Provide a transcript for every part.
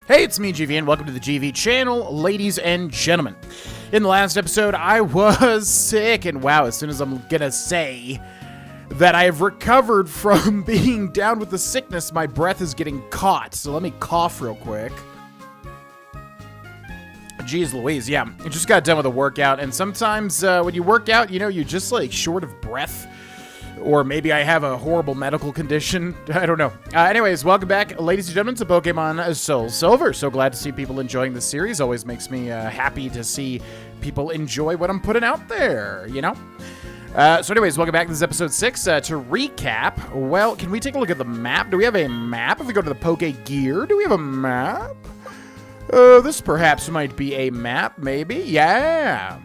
Hey, it's me, GV, and welcome to the GV channel, ladies and gentlemen. In the last episode, I was sick, and wow, as soon as I'm gonna say that I have recovered from being down with the sickness, my breath is getting caught. So let me cough real quick. Jeez Louise, yeah, I just got done with a workout, and sometimes when you work out, you know, you're just like short of breath. Or maybe I have a horrible medical condition. I don't know. Anyways, welcome back, ladies and gentlemen, to Pokemon SoulSilver. So glad to see people enjoying the series. Always makes me happy to see people enjoy what I'm putting out there, you know? So anyways, welcome back to this episode 6. To recap, well, can we take a look at the map? Do we have a map? If we go to the Poke Gear, do we have a map? This perhaps might be a map, maybe? Yeah.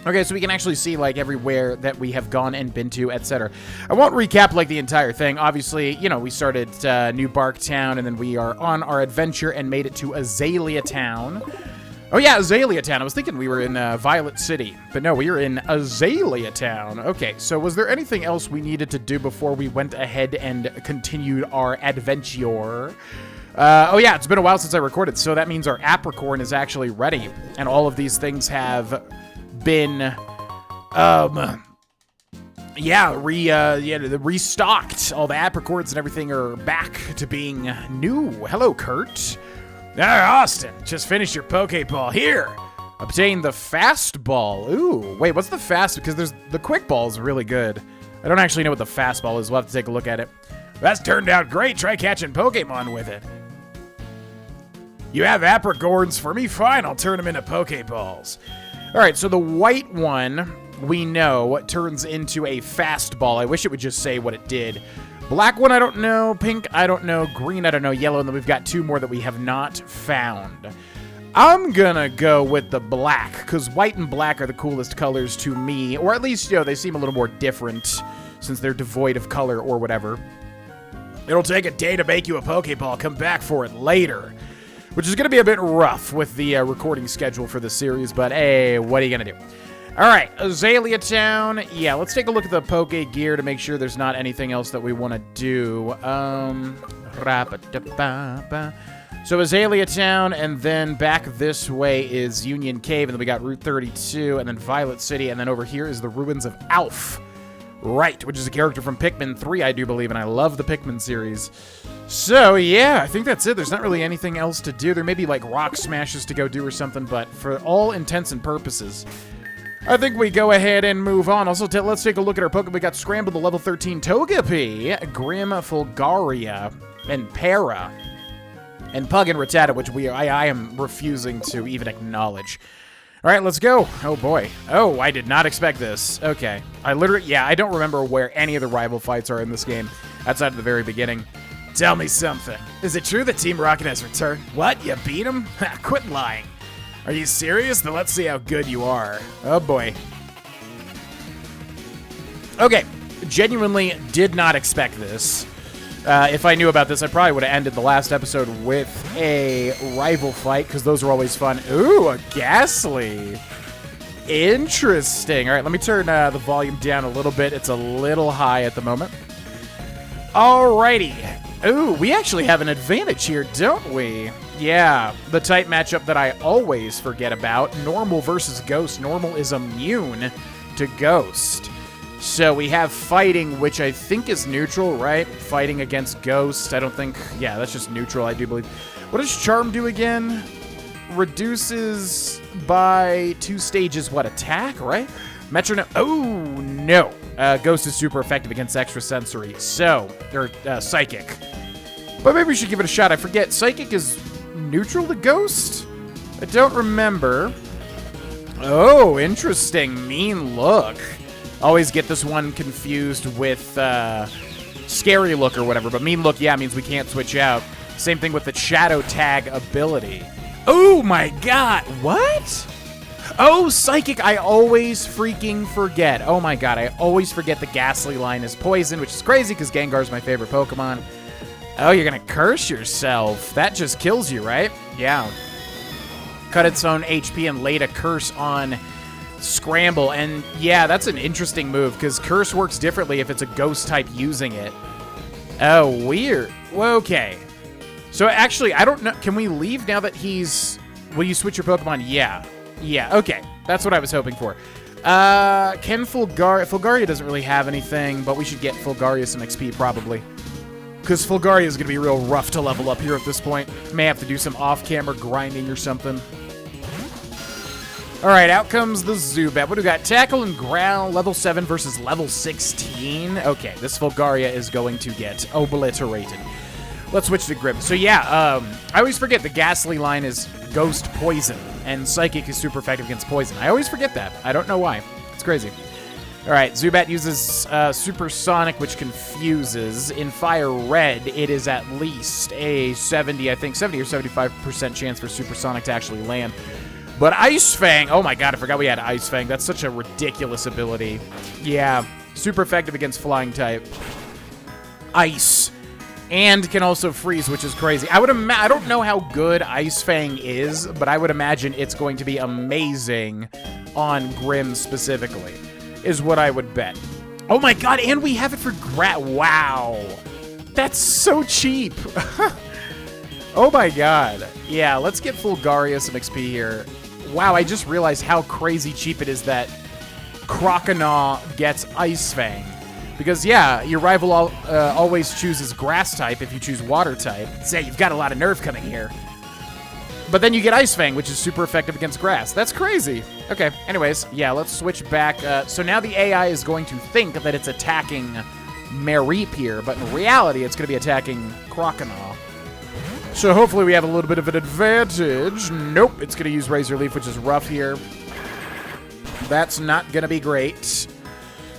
Okay, so we can actually see, like, everywhere that we have gone and been to, etc. I won't recap, like, the entire thing. Obviously, you know, we started New Bark Town, and then we are on our adventure and made it to Azalea Town. Oh, yeah, Azalea Town. I was thinking we were in Violet City, but no, we are in Azalea Town. Okay, so was there anything else we needed to do before we went ahead and continued our adventure? Oh, yeah, it's been a while since I recorded, so that means our Apricorn is actually ready, and all of these things have been restocked. All the apricorns and everything are back to being new. Hello, Kurt. Austin, just finished your Pokeball. Here, obtain the fast ball. Ooh, wait, what's the fast? Because there's the quick ball is really good. I don't actually know what the fast ball is. We'll have to take a look at it. That's turned out great. Try catching Pokemon with it. You have apricorns for me? Fine, I'll turn them into Pokeballs. All right, so the white one, we know, turns into a fastball. I wish it would just say what it did. Black one, I don't know. Pink, I don't know. Green, I don't know. Yellow, and then we've got two more that we have not found. I'm gonna go with the black, because white and black are the coolest colors to me. Or at least, you know, they seem a little more different since they're devoid of color or whatever. It'll take a day to make you a Pokeball. Come back for it later. Which is going to be a bit rough with the recording schedule for this series, but hey, what are you going to do? All right, Azalea Town. Yeah, let's take a look at the Poke Gear to make sure there's not anything else that we want to do. So Azalea Town, and then back this way is Union Cave, and then we got Route 32, and then Violet City, and then over here is the Ruins of Alph. Right, which is a character from Pikmin 3, I do believe, and I love the Pikmin series. So, yeah, I think that's it. There's not really anything else to do. There may be, like, rock smashes to go do or something, but for all intents and purposes, I think we go ahead and move on. Also, let's take a look at our Pokemon. We got Scramble, the level 13 Togepi, Grim, Fulgaria, and Para, and Pug and Rattata, which I am refusing to even acknowledge. All right, let's go. Oh, boy. Oh, I did not expect this. Okay. I don't remember where any of the rival fights are in this game outside of the very beginning. Tell me something. Is it true that Team Rocket has returned? What? You beat him? Quit lying. Are you serious? Then let's see how good you are. Oh, boy. Okay. Genuinely did not expect this. If I knew about this, I probably would have ended the last episode with a rival fight, because those are always fun. Ooh, a Ghastly. Interesting. All right, let me turn the volume down a little bit. It's a little high at the moment. Alrighty. Ooh, we actually have an advantage here, don't we? Yeah, the type matchup that I always forget about. Normal versus Ghost. Normal is immune to Ghost. So we have Fighting, which I think is neutral, right? Fighting against Ghost. I don't think... Yeah, that's just neutral, I do believe. What does Charm do again? Reduces by 2 stages, what, attack, right? Metronome... Oh, no. Ghost is super effective against Extrasensory. So, or Psychic. But maybe we should give it a shot. I forget. Psychic is neutral to Ghost? I don't remember. Oh, interesting. Mean Look. Always get this one confused with Scary Look or whatever, but Mean Look, yeah, means we can't switch out. Same thing with the Shadow Tag ability. Oh my god, what? Oh, Psychic, I always freaking forget. Oh my god, I always forget the Ghastly line is poison, which is crazy because Gengar's my favorite Pokemon. Oh, you're gonna curse yourself. That just kills you, right? Yeah. Cut its own HP and laid a curse on Scramble, and yeah, that's an interesting move, because Curse works differently if it's a Ghost type using it. Oh, weird. Okay. So actually, I don't know. Can we leave now that he's... Will you switch your Pokemon? Yeah. Yeah, okay. That's what I was hoping for. Can Fulgaria doesn't really have anything, but we should get Fulgaria some XP probably. Because Fulgaria is going to be real rough to level up here at this point. May have to do some off-camera grinding or something. Alright, out comes the Zubat. What do we got? Tackle and Growl, level 7 versus level 16. Okay, this Fulgaria is going to get obliterated. Let's switch to Grim. So yeah, I always forget the Ghastly line is Ghost Poison, and Psychic is super effective against Poison. I always forget that. I don't know why. It's crazy. Alright, Zubat uses Supersonic, which confuses. In Fire Red, it is at least a 70 or 75% chance for Supersonic to actually land. But Ice Fang, oh my god, I forgot we had Ice Fang. That's such a ridiculous ability. Yeah, super effective against Flying type. Ice. And can also freeze, which is crazy. I don't know how good Ice Fang is, but I would imagine it's going to be amazing on Grim specifically, is what I would bet. Oh my god, and we have it for wow. That's so cheap. Oh my god. Yeah, let's get Fulgaria some XP here. Wow, I just realized how crazy cheap it is that Croconaw gets Ice Fang. Because, yeah, your rival always chooses Grass type if you choose Water type. Say, you've got a lot of nerve coming here. But then you get Ice Fang, which is super effective against Grass. That's crazy. Okay, anyways, yeah, let's switch back. So now the AI is going to think that it's attacking Mareep here, but in reality, it's going to be attacking Croconaw. So hopefully we have a little bit of an advantage. Nope, it's going to use Razor Leaf, which is rough here. That's not going to be great.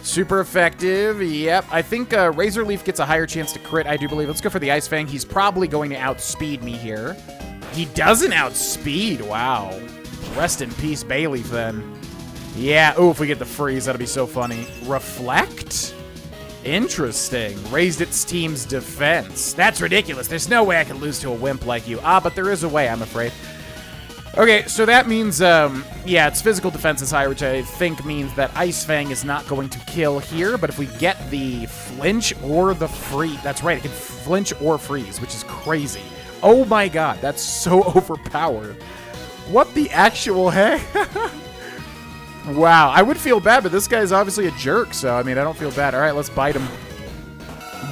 Super effective, yep. I think Razor Leaf gets a higher chance to crit, I do believe. Let's go for the Ice Fang. He's probably going to outspeed me here. He doesn't outspeed, wow. Rest in peace, Bayleaf, then. Yeah, ooh, if we get the freeze, that'll be so funny. Reflect? Interesting. Raised its team's defense. That's ridiculous. There's no way I can lose to a wimp like you. Ah, but there is a way, I'm afraid. Okay, so that means, yeah, its physical defense is higher, which I think means that Ice Fang is not going to kill here, but if we get the flinch or the freeze, that's right, it can flinch or freeze, which is crazy. Oh my god, that's so overpowered. What the actual heck? Wow, I would feel bad, but this guy's obviously a jerk, so, I mean, I don't feel bad. All right, let's bite him.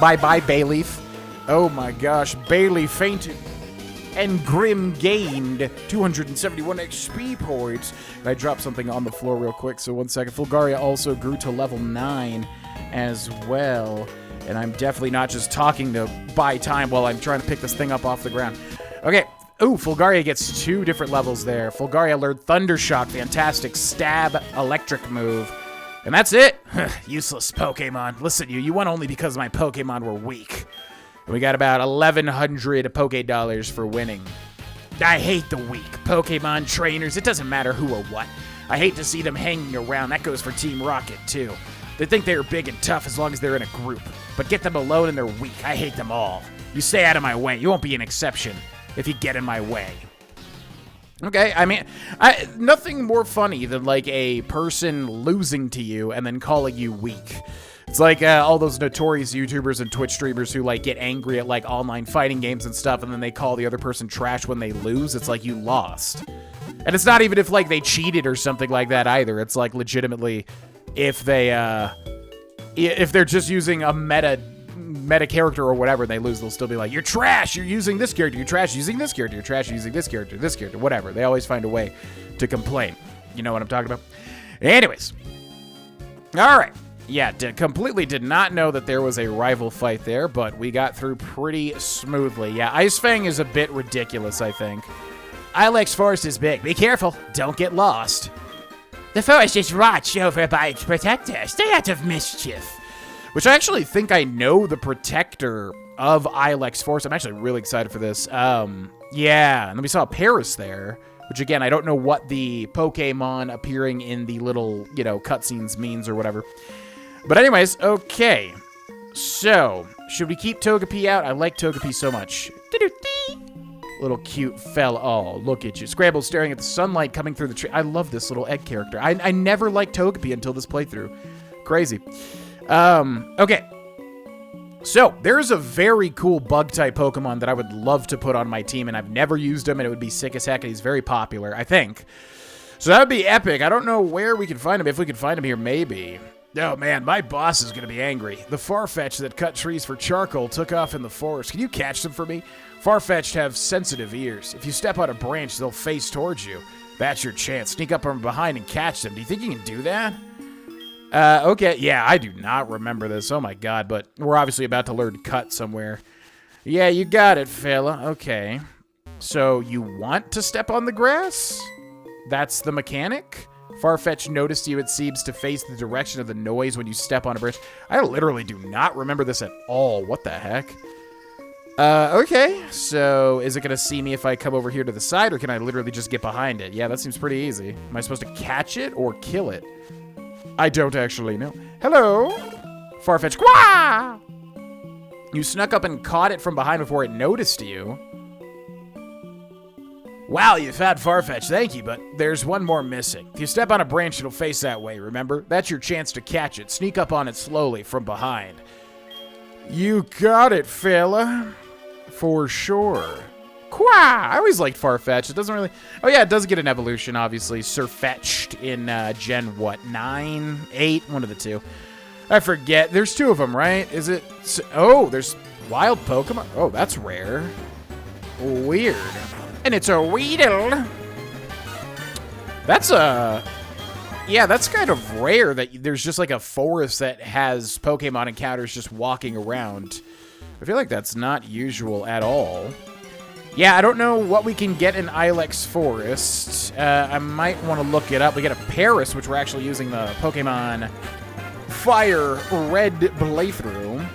Bye-bye, Bayleaf. Oh my gosh, Bayleaf fainted. And Grim gained 271 XP points. And I dropped something on the floor real quick, so 1 second. Fulgaria also grew to level 9 as well. And I'm definitely not just talking to buy time while I'm trying to pick this thing up off the ground. Okay. Ooh, Fulgaria gets 2 different levels there. Fulgaria learned Thunder Shock, fantastic stab electric move. And that's it. Useless Pokemon. Listen, you won only because my Pokemon were weak. We got about 1,100 Poké Dollars for winning. I hate the weak Pokemon trainers. It doesn't matter who or what. I hate to see them hanging around. That goes for Team Rocket, too. They think they're big and tough as long as they're in a group. But get them alone and they're weak. I hate them all. You stay out of my way. You won't be an exception if you get in my way. Okay, I mean, nothing more funny than, like, a person losing to you and then calling you weak. It's like all those notorious YouTubers and Twitch streamers who, like, get angry at, like, online fighting games and stuff, and then they call the other person trash when they lose. It's like, you lost. And it's not even if, like, they cheated or something like that either. It's, like, legitimately, if they're just using a meta character or whatever, they lose, they'll still be like, you're trash, you're using this character, you're trash using this character, you're trash using this character, whatever. They always find a way to complain. You know what I'm talking about? Anyways. All right. Yeah, completely did not know that there was a rival fight there, but we got through pretty smoothly. Yeah, Ice Fang is a bit ridiculous, I think. Ilex Forest is big. Be careful. Don't get lost. The forest is watched over by its protector. Stay out of mischief. Which I actually think I know the protector of Ilex Forest. I'm actually really excited for this. Yeah, and then we saw Paris there, which again, I don't know what the Pokemon appearing in the little, you know, cutscenes means or whatever. But anyways, okay. So, should we keep Togepi out? I like Togepi so much. Little cute fella. Oh, look at you. Scramble staring at the sunlight coming through the tree. I love this little egg character. I never liked Togepi until this playthrough. Crazy. Okay. So, there's a very cool bug-type Pokemon that I would love to put on my team, and I've never used him, and it would be sick as heck, and he's very popular, I think. So that would be epic. I don't know where we can find him. If we can find him here, maybe. Oh, man, my boss is going to be angry. The Farfetch'd that cut trees for charcoal took off in the forest. Can you catch them for me? Farfetch'd have sensitive ears. If you step on a branch, they'll face towards you. That's your chance. Sneak up from behind and catch them. Do you think you can do that? Okay, yeah, I do not remember this. Oh, my God, but we're obviously about to learn cut somewhere. Yeah, you got it, fella. Okay. So, you want to step on the grass? That's the mechanic? Farfetch noticed you, it seems, to face the direction of the noise when you step on a branch. I literally do not remember this at all. What the heck? Okay, so is it going to see me if I come over here to the side, or can I literally just get behind it? Yeah, that seems pretty easy. Am I supposed to catch it or kill it? I don't actually know. Hello? Farfetch. Wah! You snuck up and caught it from behind before it noticed you. Wow, you found Farfetch. Thank you, but there's one more missing. If you step on a branch, it'll face that way, remember? That's your chance to catch it. Sneak up on it slowly from behind. You got it, fella. For sure. Quah! I always liked Farfetch. It doesn't really... Oh, yeah, it does get an evolution, obviously. Surfetched in Gen, what, 9? 8? One of the two. I forget. There's 2 of them, right? Is it... Oh, there's wild Pokemon. Oh, that's rare. Weird. And it's a Weedle. That's a... Yeah, that's kind of rare that there's just like a forest that has Pokemon encounters just walking around. I feel like that's not usual at all. Yeah, I don't know what we can get in Ilex Forest. I might want to look it up. We get a Paris, which we're actually using the Pokemon Fire Red playthrough.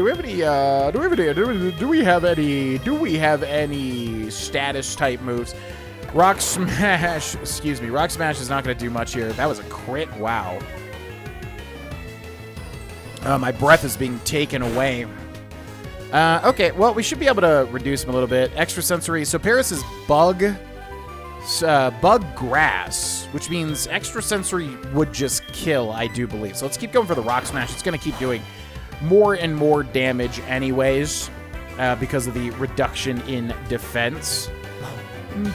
Do we have any status type moves? Rock Smash, excuse me. Rock Smash is not going to do much here. That was a crit. Wow. My breath is being taken away. Okay, well, we should be able to reduce him a little bit. Extrasensory. So Paris is bug grass, which means extrasensory would just kill, I do believe. So let's keep going for the Rock Smash. It's going to keep doing more and more damage anyways, because of the reduction in defense.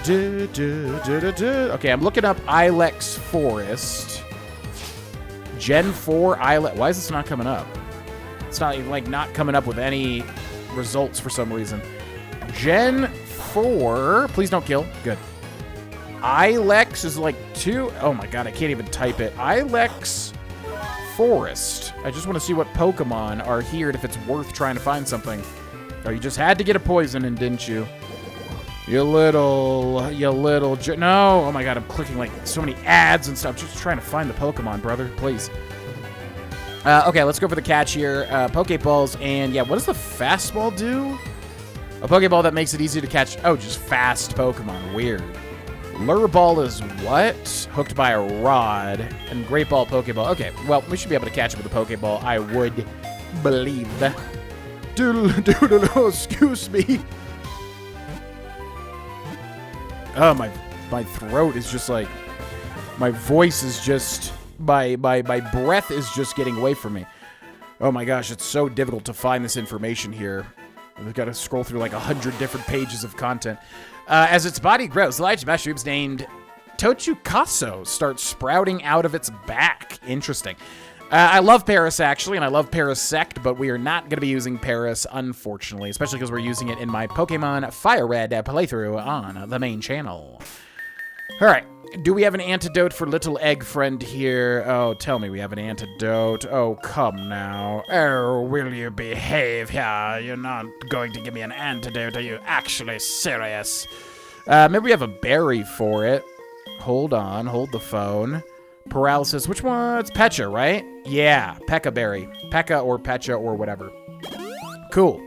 Okay, I'm looking up Ilex Forest. Gen 4 Ilex. Why is this not coming up? It's not even, like, not coming up with any results for some reason. Gen 4. Please don't kill. Good. Ilex is like 2. Oh my god, I can't even type it. Ilex Forest. I just want to see what Pokemon are here and if it's worth trying to find something. Oh, you just had to get a poison in, didn't you? You little... No! Oh my god, I'm clicking like so many ads and stuff. Just trying to find the Pokemon, brother. Please. Okay, let's go for the catch here. Pokeballs, and yeah, what does the fastball do? A Pokeball that makes it easy to catch... Oh, just fast Pokemon. Weird. Lure Ball is what? Hooked by a rod. And Great Ball, Pokeball. Okay, well, we should be able to catch it with a Pokeball, I would believe. Doodle, excuse me. Oh, my throat is just like... My voice is just... My breath is just getting away from me. Oh my gosh, it's so difficult to find this information here. We've got to scroll through like 100 different pages of content. As its body grows, the large mushrooms named Tochukaso start sprouting out of its back. Interesting. I love Paris, actually, and I love Parasect, but we are not going to be using Paris, unfortunately, especially because we're using it in my Pokemon Fire Red playthrough on the main channel. All right. Do we have an antidote for little egg friend here? Oh, tell me we have an antidote. Oh, come now. Oh, will you behave here? You're not going to give me an antidote. Are you actually serious? Maybe we have a berry for it. Hold on. Hold the phone. Paralysis. Which one? It's Pecha, right? Yeah. Pekka berry. Pekka or Pecha or whatever. Cool.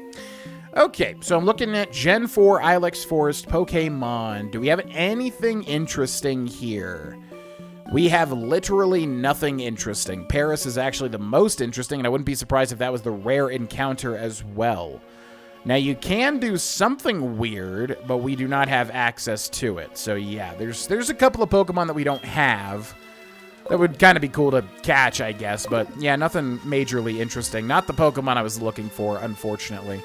Okay, so I'm looking at Gen 4 Ilex Forest Pokemon. Do we have anything interesting here? We have literally nothing interesting. Paris is actually the most interesting, and I wouldn't be surprised if that was the rare encounter as well. Now, you can do something weird, but we do not have access to it. So, yeah, there's a couple of Pokemon that we don't have. That would kind of be cool to catch, I guess. But yeah, nothing majorly interesting. Not the Pokemon I was looking for, unfortunately.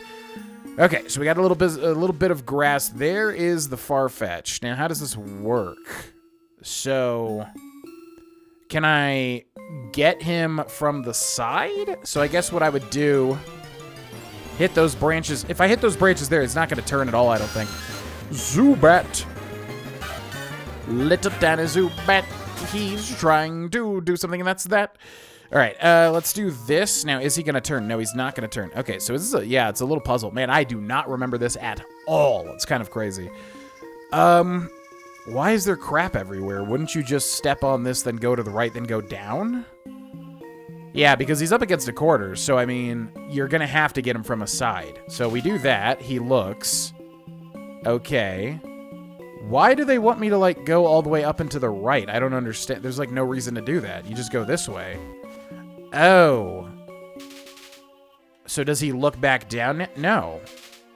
Okay, so we got a little bit of grass. There is the Farfetch. Now, how does this work? So, can I get him from the side? So I guess what I would do, hit those branches. If I hit those branches there, it's not going to turn at all, I don't think. Zubat. Little Danny Zubat. He's trying to do something, and that's that. All right, let's do this. Now, is he going to turn? No, he's not going to turn. Okay, so this is yeah, it's a little puzzle. Man, I do not remember this at all. It's kind of crazy. Why is there crap everywhere? Wouldn't you just step on this, then go to the right, then go down? Yeah, because he's up against a quarter, so, I mean, you're going to have to get him from a side. So we do that. He looks. Okay. Why do they want me to, like, go all the way up and to the right? I don't understand. There's, like, no reason to do that. You just go this way. Oh. So does he look back down? No.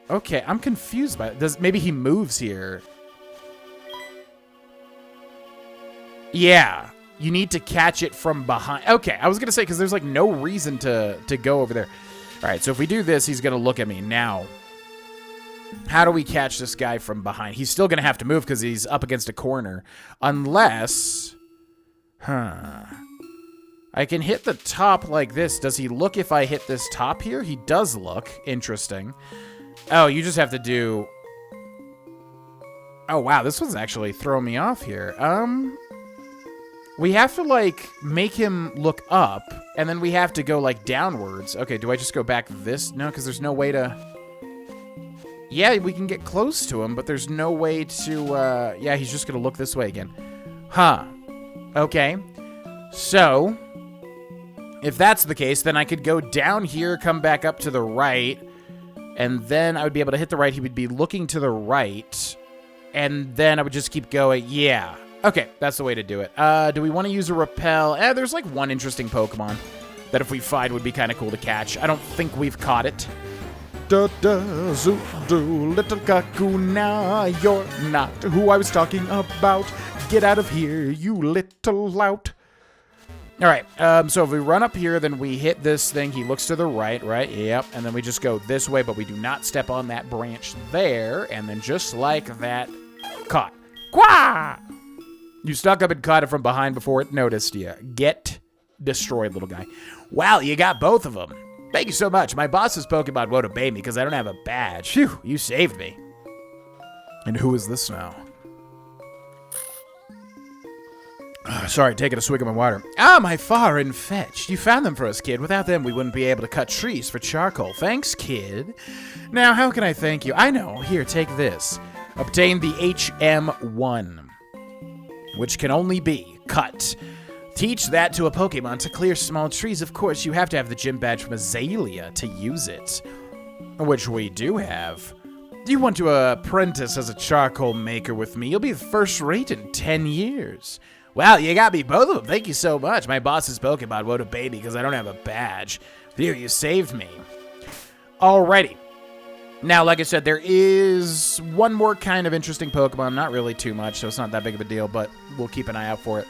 Okay, I'm confused by it. Maybe he moves here. Yeah. You need to catch it from behind. Okay, I was going to say, because there's, like, no reason to go over there. All right, so if we do this, he's going to look at me. Now, how do we catch this guy from behind? He's still going to have to move because he's up against a corner. Unless... I can hit the top like this. Does he look if I hit this top here? He does look. Interesting. Oh, you just have to do... Oh, wow. This was actually throwing me off here. We have to, like, make him look up, and then we have to go, like, downwards. Okay, do I just go back this? No, because there's no way to... Yeah, we can get close to him, but there's no way to... Yeah, he's just going to look this way again. Huh. Okay. So... if that's the case, then I could go down here, come back up to the right, and then I would be able to hit the right. He would be looking to the right, and then I would just keep going. Yeah. Okay, that's the way to do it. Do we want to use a repel? There's like one interesting Pokemon that if we find would be kind of cool to catch. I don't think we've caught it. Little Kakuna, you're not who I was talking about. Get out of here, you little lout. All right, so if we run up here, then we hit this thing. He looks to the right, right? Yep, and then we just go this way, but we do not step on that branch there. And then just like that, caught. Quah! You stuck up and caught it from behind before it noticed you. Get destroyed, little guy. Wow, you got both of them. Thank you so much. My boss's Pokemon won't obey me because I don't have a badge. Phew, you saved me. And who is this now? Sorry, taking a swig of my water. Ah, my foreign fetched. You found them for us, kid. Without them, we wouldn't be able to cut trees for charcoal. Thanks, kid. Now, how can I thank you? I know. Here, take this. Obtain the HM1, which can only be cut. Teach that to a Pokemon to clear small trees. Of course, you have to have the gym badge from Azalea to use it, which we do have. Do you want to apprentice as a charcoal maker with me? You'll be first rate in 10 years. Wow, you got me both of them. Thank you so much. My boss's Pokemon won't obey me because I don't have a badge. Phew, you saved me. Alrighty. Now, like I said, there is one more kind of interesting Pokemon. Not really too much, so it's not that big of a deal, but we'll keep an eye out for it.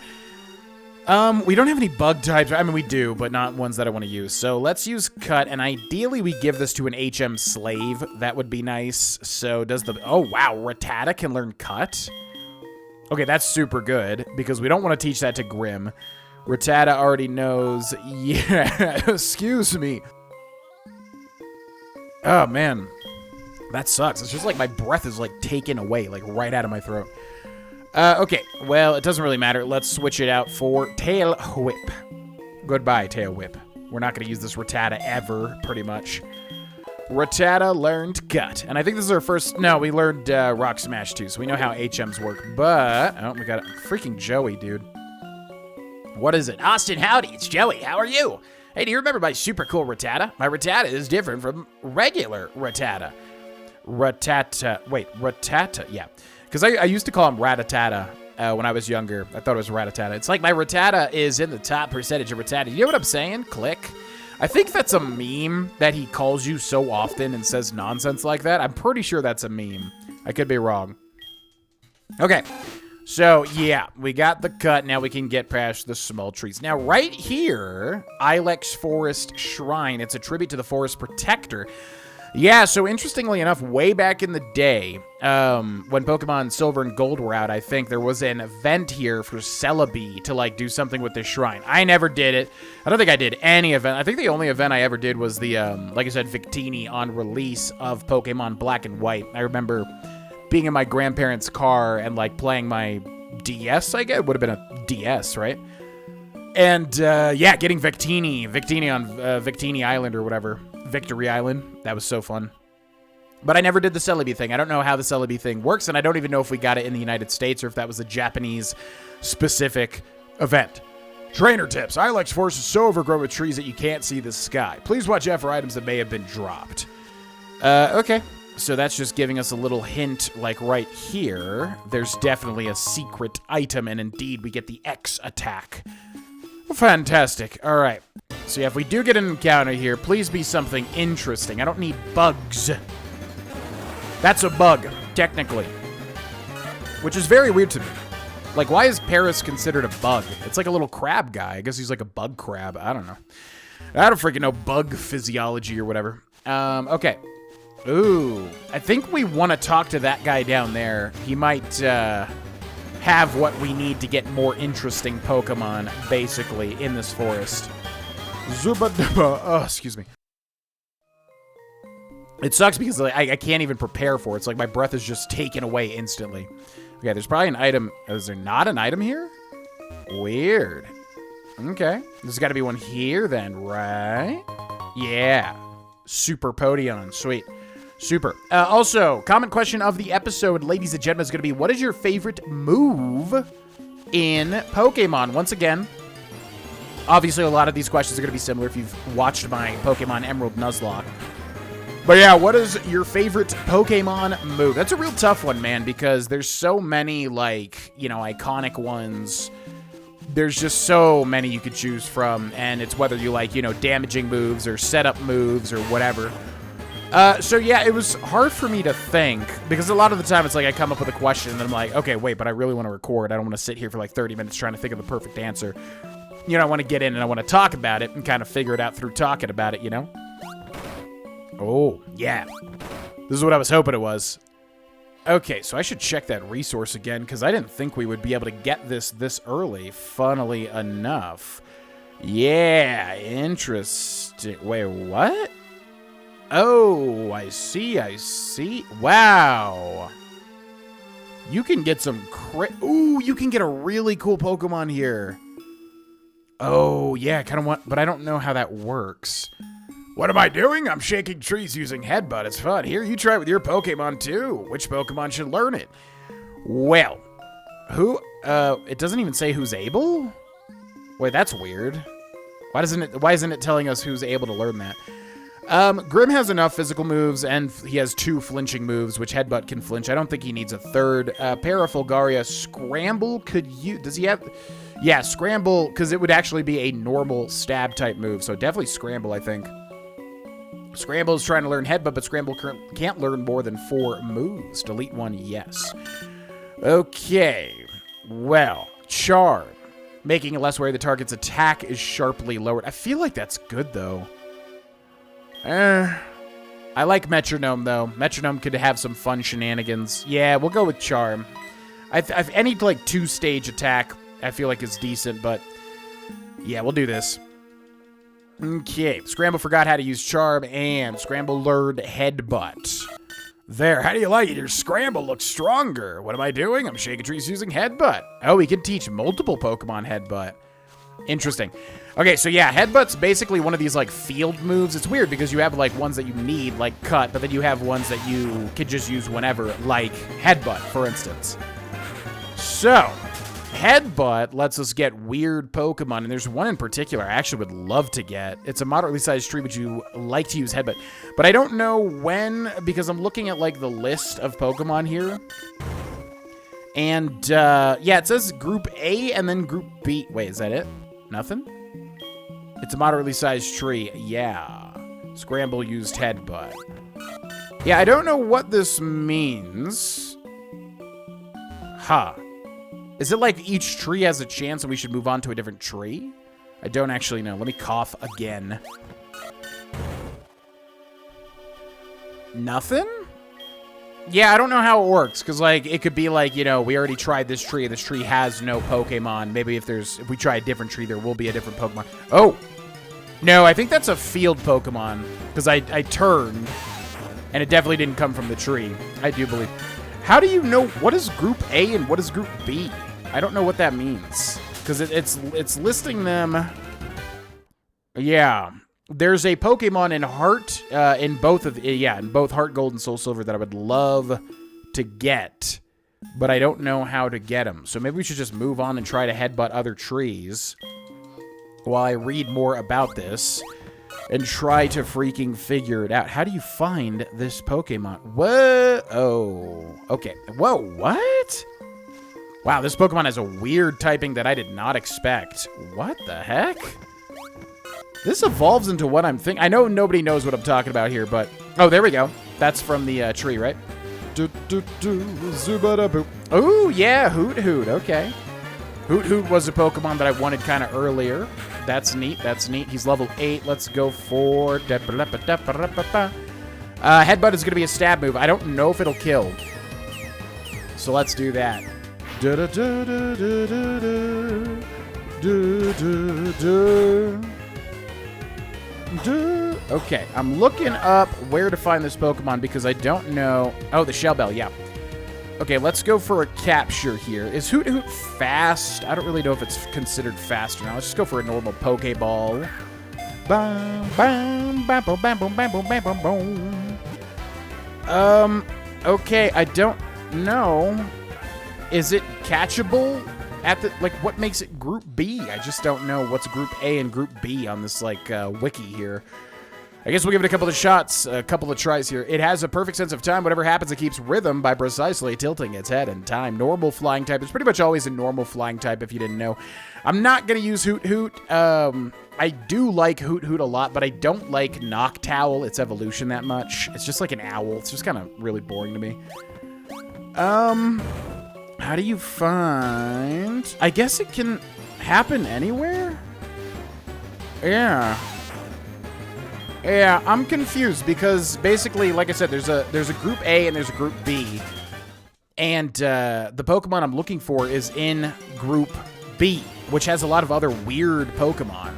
We don't have any bug types. I mean, we do, but not ones that I want to use. So let's use Cut, and ideally we give this to an HM Slave. That would be nice. So does the... Oh, wow. Rattata can learn Cut? Okay, that's super good, because we don't want to teach that to Grim. Rattata already knows. Yeah, excuse me. Oh, man. That sucks. It's just like my breath is, like, taken away, like, right out of my throat. Okay, well, it doesn't really matter. Let's switch it out for Tail Whip. Goodbye, Tail Whip. We're not going to use this Rattata ever, pretty much. Rattata learned Cut. And I think this is our first... No, we learned Rock Smash too, so we know how HMs work. But... Oh, we got a freaking Joey, dude. What is it? Austin, howdy. It's Joey. How are you? Hey, do you remember my super cool Rattata? My Rattata is different from regular Rattata. Rattata. Wait, Rattata. Yeah. Because I used to call him Rattata when I was younger. I thought it was Rattata. It's like my Rattata is in the top percentage of Rattata. You know what I'm saying? Click. I think that's a meme that he calls you so often and says nonsense like that. I'm pretty sure that's a meme. I could be wrong. Okay. So, yeah, we got the cut. Now we can get past the small trees. Now, right here, Ilex Forest Shrine. It's a tribute to the Forest Protector. Yeah, so interestingly enough, way back in the day, when Pokemon Silver and Gold were out, I think there was an event here for Celebi to, like, do something with this shrine. I never did it. I don't think I did any event. I think the only event I ever did was the, like I said, Victini on release of Pokemon Black and White. I remember being in my grandparents' car and, like, playing my DS, I guess. It would have been a DS, right? And, yeah, getting Victini on Victini Island or whatever. Victory Island. That was so fun. But I never did the Celebi thing. I don't know how the Celebi thing works, and I don't even know if we got it in the United States or if that was a Japanese-specific event. Trainer tips. Ilex Forest is so overgrown with trees that you can't see the sky. Please watch out for items that may have been dropped. Okay. So that's just giving us a little hint, like right here. There's definitely a secret item, and indeed we get the X attack. Fantastic. All right. So yeah, if we do get an encounter here, please be something interesting. I don't need bugs. That's a bug, technically. Which is very weird to me. Like, why is Paris considered a bug? It's like a little crab guy. I guess he's like a bug crab. I don't know. I don't freaking know bug physiology or whatever. Okay. Ooh. I think we want to talk to that guy down there. He might, have what we need to get more interesting Pokemon, basically, in this forest. Zuba-duba. Oh, excuse me. It sucks because like, I can't even prepare for it. It's like my breath is just taken away instantly. Okay, there's probably an item. Is there not an item here? Weird. Okay. There's got to be one here then, right? Yeah. Super Podion. Sweet. Super. Also, comment question of the episode, ladies and gentlemen, is going to be, what is your favorite move in Pokemon? Once again, obviously a lot of these questions are going to be similar if you've watched my Pokemon Emerald Nuzlocke. But yeah, what is your favorite Pokemon move? That's a real tough one, man, because there's so many, like, you know, iconic ones. There's just so many you could choose from, and it's whether you like, you know, damaging moves or setup moves or whatever. So yeah, it was hard for me to think, because a lot of the time it's like I come up with a question and I'm like, okay, wait, but I really want to record. I don't want to sit here for like 30 minutes trying to think of the perfect answer. You know, I want to get in and I want to talk about it and kind of figure it out through talking about it, you know? Oh, yeah. This is what I was hoping it was. Okay, so I should check that resource again, because I didn't think we would be able to get this early, funnily enough. Yeah, interesting. Wait, what? Oh, I see. Wow. You can get some ooh, you can get a really cool Pokemon here. Oh, yeah, I kind of want, but I don't know how that works. What am I doing? I'm shaking trees using Headbutt. It's fun. Here, you try it with your Pokemon, too. Which Pokemon should learn it? Well, it doesn't even say who's able? Wait, that's weird. Why isn't it telling us who's able to learn that? Grim has enough physical moves, and he has 2 flinching moves, which Headbutt can flinch. I don't think he needs a third. Parafulgaria, Scramble does he have? Yeah, Scramble, because it would actually be a normal stab-type move, so definitely Scramble, I think. Scramble is trying to learn Headbutt, but Scramble can't learn more than 4 moves. Delete 1, yes. Okay, well, Charm. Making it less wary the target's attack is sharply lowered. I feel like that's good, though. I like Metronome, though. Metronome could have some fun shenanigans. Yeah, we'll go with Charm. Any, like, 2-stage attack, I feel like is decent, but yeah, we'll do this. Okay, Scramble forgot how to use Charm, and Scramble learned Headbutt. There, how do you like it? Your Scramble looks stronger. What am I doing? I'm shaking trees using Headbutt. Oh, we can teach multiple Pokemon Headbutt. Interesting. Okay, so yeah, Headbutt's basically one of these, like, field moves. It's weird because you have, like, ones that you need, like Cut, but then you have ones that you could just use whenever, like Headbutt, for instance. So, Headbutt lets us get weird Pokemon, and there's one in particular I actually would love to get. It's a moderately sized tree, but you like to use Headbutt. But I don't know when, because I'm looking at, like, the list of Pokemon here. And, yeah, it says Group A and then Group B. Wait, is that it? Nothing? It's a moderately sized tree. Yeah. Scramble used Headbutt. Yeah, I don't know what this means. Huh. Is it like each tree has a chance and we should move on to a different tree? I don't actually know. Let me cough again. Nothing? Yeah, I don't know how it works, because, like, it could be like, you know, we already tried this tree, and this tree has no Pokemon. Maybe if we try a different tree, there will be a different Pokemon. Oh! No, I think that's a field Pokemon, because I turned, and it definitely didn't come from the tree. I do believe. How do you know what is Group A and what is Group B? I don't know what that means, because it's listing them. Yeah. There's a Pokemon in Heart, in both Heart Gold and Soul Silver that I would love to get, but I don't know how to get them. So maybe we should just move on and try to headbutt other trees while I read more about this and try to freaking figure it out. How do you find this Pokemon? Whoa! Oh, okay. Whoa, what? Wow, this Pokemon has a weird typing that I did not expect. What the heck? This evolves into what I'm thinking. I know nobody knows what I'm talking about here, but... Oh, there we go. That's from the tree, right? Oh, yeah, Hoot Hoot. Okay. Hoot Hoot was a Pokemon that I wanted kind of earlier. That's neat. That's neat. He's level 8. Let's go for... Headbutt is going to be a stab move. I don't know if it'll kill. So let's do that. Okay, I'm looking up where to find this Pokemon because I don't know. Oh, the Shell Bell, yeah. Okay, let's go for a capture here. Is Hoot Hoot fast? I don't really know if it's considered fast or not. Let's just go for a normal Pokeball. Okay, I don't know. Is it catchable? What makes it Group B? I just don't know what's Group A and Group B on this, wiki here. I guess we'll give it a couple of shots, a couple of tries here. It has a perfect sense of time. Whatever happens, it keeps rhythm by precisely tilting its head in time. Normal flying type. It's pretty much always a normal flying type, if you didn't know. I'm not going to use Hoot Hoot. I do like Hoot Hoot a lot, but I don't like Noctowl, its evolution, that much. It's just like an owl. It's just kind of really boring to me. How do you find... I guess it can happen anywhere? Yeah. Yeah, I'm confused because basically, like I said, there's a Group A and there's a Group B. And the Pokemon I'm looking for is in Group B, which has a lot of other weird Pokemon.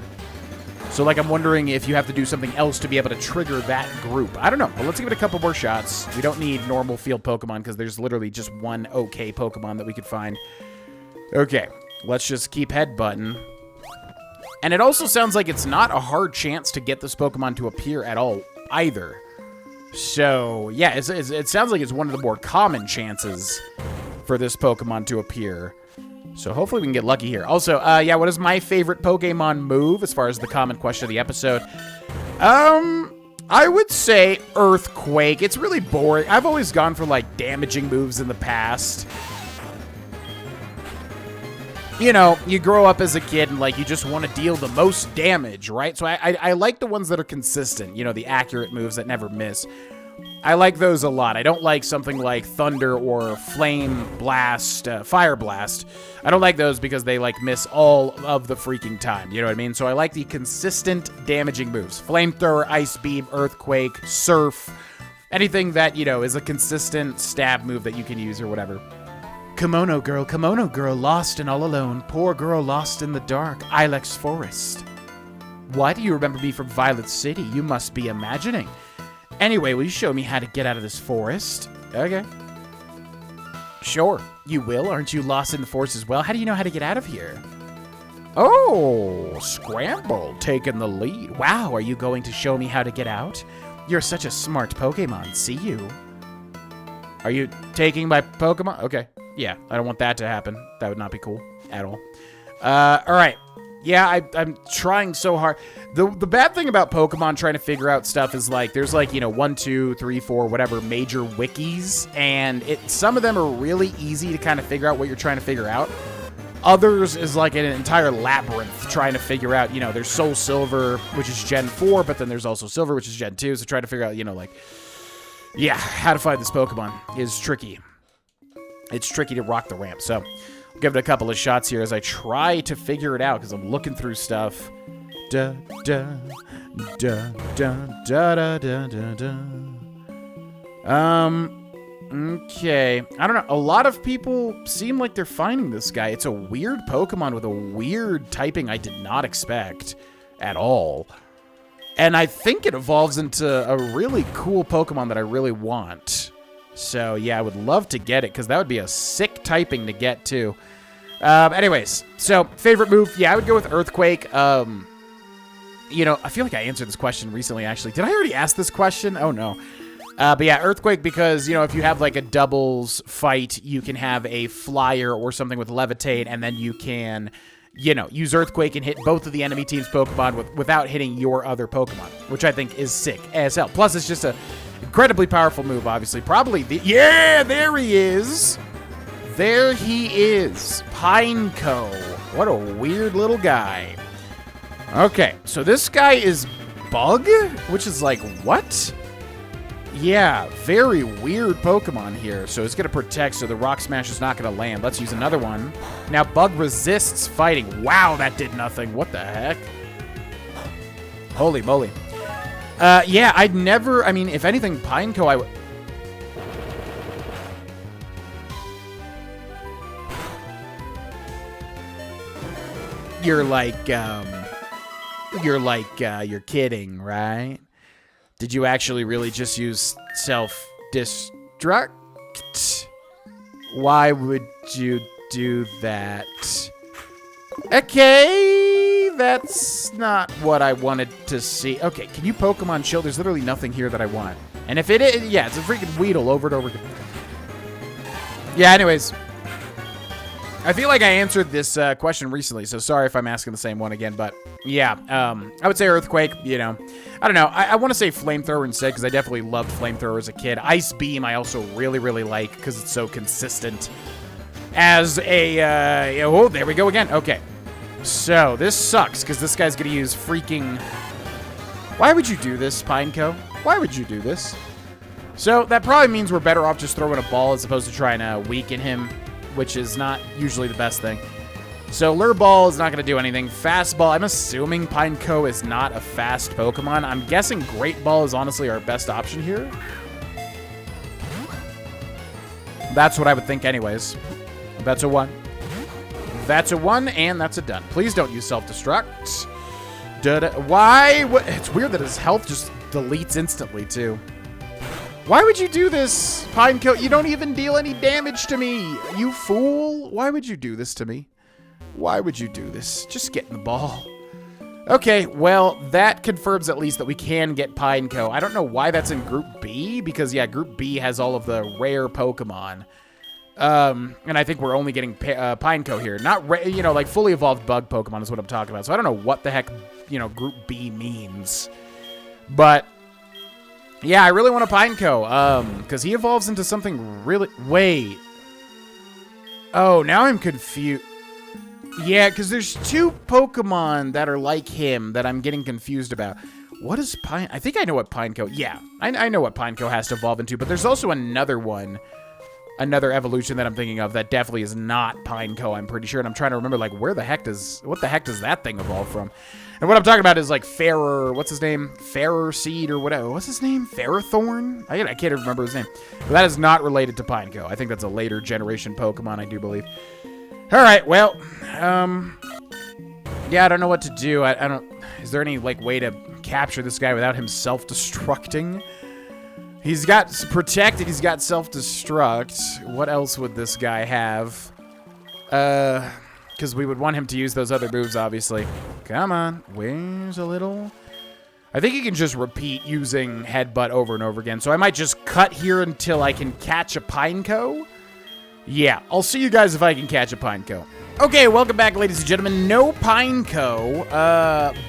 So, I'm wondering if you have to do something else to be able to trigger that group. I don't know, but let's give it a couple more shots. We don't need normal field Pokemon because there's literally just one okay Pokemon that we could find. Okay, let's just keep headbutting. And it also sounds like it's not a hard chance to get this Pokemon to appear at all either. So, yeah, it sounds like it's one of the more common chances for this Pokemon to appear. So hopefully we can get lucky here. Also, yeah, what is my favorite Pokemon move as far as the common question of the episode? I would say Earthquake. It's really boring. I've always gone for, damaging moves in the past. You know, you grow up as a kid and, you just want to deal the most damage, right? So I like the ones that are consistent, you know, the accurate moves that never miss. I like those a lot. I don't like something like Thunder or Flame Blast, Fire Blast. I don't like those because they, miss all of the freaking time. You know what I mean? So I like the consistent damaging moves. Flamethrower, Ice Beam, Earthquake, Surf. Anything that, you know, is a consistent stab move that you can use or whatever. Kimono girl, lost and all alone. Poor girl lost in the dark. Ilex Forest. Why do you remember me from Violet City? You must be imagining. Anyway, will you show me how to get out of this forest? Okay. Sure, you will. Aren't you lost in the forest as well? How do you know how to get out of here? Oh, Scramble, taking the lead. Wow, are you going to show me how to get out? You're such a smart Pokemon. See you. Are you taking my Pokemon? Okay. Yeah, I don't want that to happen. That would not be cool at all. All right. Yeah, I'm trying so hard. The bad thing about Pokemon trying to figure out stuff is there's 1, 2, 3, 4, whatever major wikis, and some of them are really easy to kind of figure out what you're trying to figure out. Others is an entire labyrinth trying to figure out, there's Soul Silver, which is Gen 4, but then there's also Silver, which is Gen 2, so trying to figure out, yeah, how to find this Pokemon is tricky. It's tricky to rock the ramp, so Give it a couple of shots here as I try to figure it out because I'm looking through stuff. Da da da da da da da da da. Okay. I don't know. A lot of people seem like they're finding this guy. It's a weird Pokemon with a weird typing I did not expect at all. And I think it evolves into a really cool Pokemon that I really want. So, yeah, I would love to get it, because that would be a sick typing to get, too. Anyways, so, favorite move? Yeah, I would go with Earthquake. You know, I feel like I answered this question recently, actually. Did I already ask this question? Oh, no. But yeah, Earthquake, because, you know, if you have, like, a doubles fight, you can have a Flyer or something with Levitate, and then you can, you know, use Earthquake and hit both of the enemy team's Pokemon without hitting your other Pokemon, which I think is sick as hell. Plus, it's just a incredibly powerful move, obviously. Probably the... Yeah, there he is! There he is. Pineco. What a weird little guy. Okay, so this guy is Bug? Which is like, what? Yeah, very weird Pokemon here. So it's going to protect, so the Rock Smash is not going to land. Let's use another one. Now, Bug resists fighting. Wow, that did nothing. What the heck? Holy moly. Yeah, I'd never... I mean, if anything, Pineco, I would... You're you're kidding, right? Did you actually really just use self-destruct? Why would you do that? Okay, that's not what I wanted to see. Okay, can you Pokemon Shield? There's literally nothing here that I want. And if it is, yeah, it's a freaking Weedle over and over again. Yeah, anyways. I feel like I answered this question recently, so sorry if I'm asking the same one again, but yeah, I would say Earthquake, you know. I don't know, I want to say Flamethrower instead, because I definitely loved Flamethrower as a kid. Ice Beam I also really, really like, because it's so consistent as a, oh, there we go again. Okay, so this sucks, because this guy's going to use freaking... Why would you do this, Pineco? Why would you do this? So that probably means we're better off just throwing a ball as opposed to trying to weaken him, which is not usually the best thing. So Lure Ball is not going to do anything. Fastball, I'm assuming Pineco is not a fast Pokemon. I'm guessing Great Ball is honestly our best option here. That's what I would think anyways. That's a 1. That's a 1, and that's a done. Please don't use Self-Destruct. Why? What? It's weird that his health just deletes instantly, too. Why would you do this, Pineco? You don't even deal any damage to me, you fool. Why would you do this to me? Why would you do this? Just get in the ball. Okay, well, that confirms at least that we can get Pineco. I don't know why that's in Group B, because, yeah, Group B has all of the rare Pokemon. And I think we're only getting Pineco here. Not, you know, like fully evolved bug Pokemon is what I'm talking about. So I don't know what the heck, you know, Group B means. But... yeah, I really want a Pineco, because he evolves into something really... Wait. Oh, now I'm confused. Yeah, because there's 2 Pokemon that are like him that I'm getting confused about. What is Pine... I think I know what Pineco... Yeah, I know what Pineco has to evolve into, but there's also another one. Another evolution that I'm thinking of that definitely is not Pineco, I'm pretty sure. And I'm trying to remember, like, what the heck does that thing evolve from? And what I'm talking about is, like, what's his name? Fairer Seed or whatever. What's his name? Ferrothorn? I can't even remember his name. But that is not related to Pineco. I think that's a later generation Pokemon, I do believe. Alright, well, yeah, I don't know what to do. I don't... Is there any, like, way to capture this guy without him self-destructing? He's got Protect, he's got Self-Destruct. What else would this guy have? Because we would want him to use those other moves, obviously. Come on, where's a little... I think he can just repeat using Headbutt over and over again. So I might just cut here until I can catch a Pineco. Yeah, I'll see you guys if I can catch a Pineco. Okay, welcome back, ladies and gentlemen. No Pineco,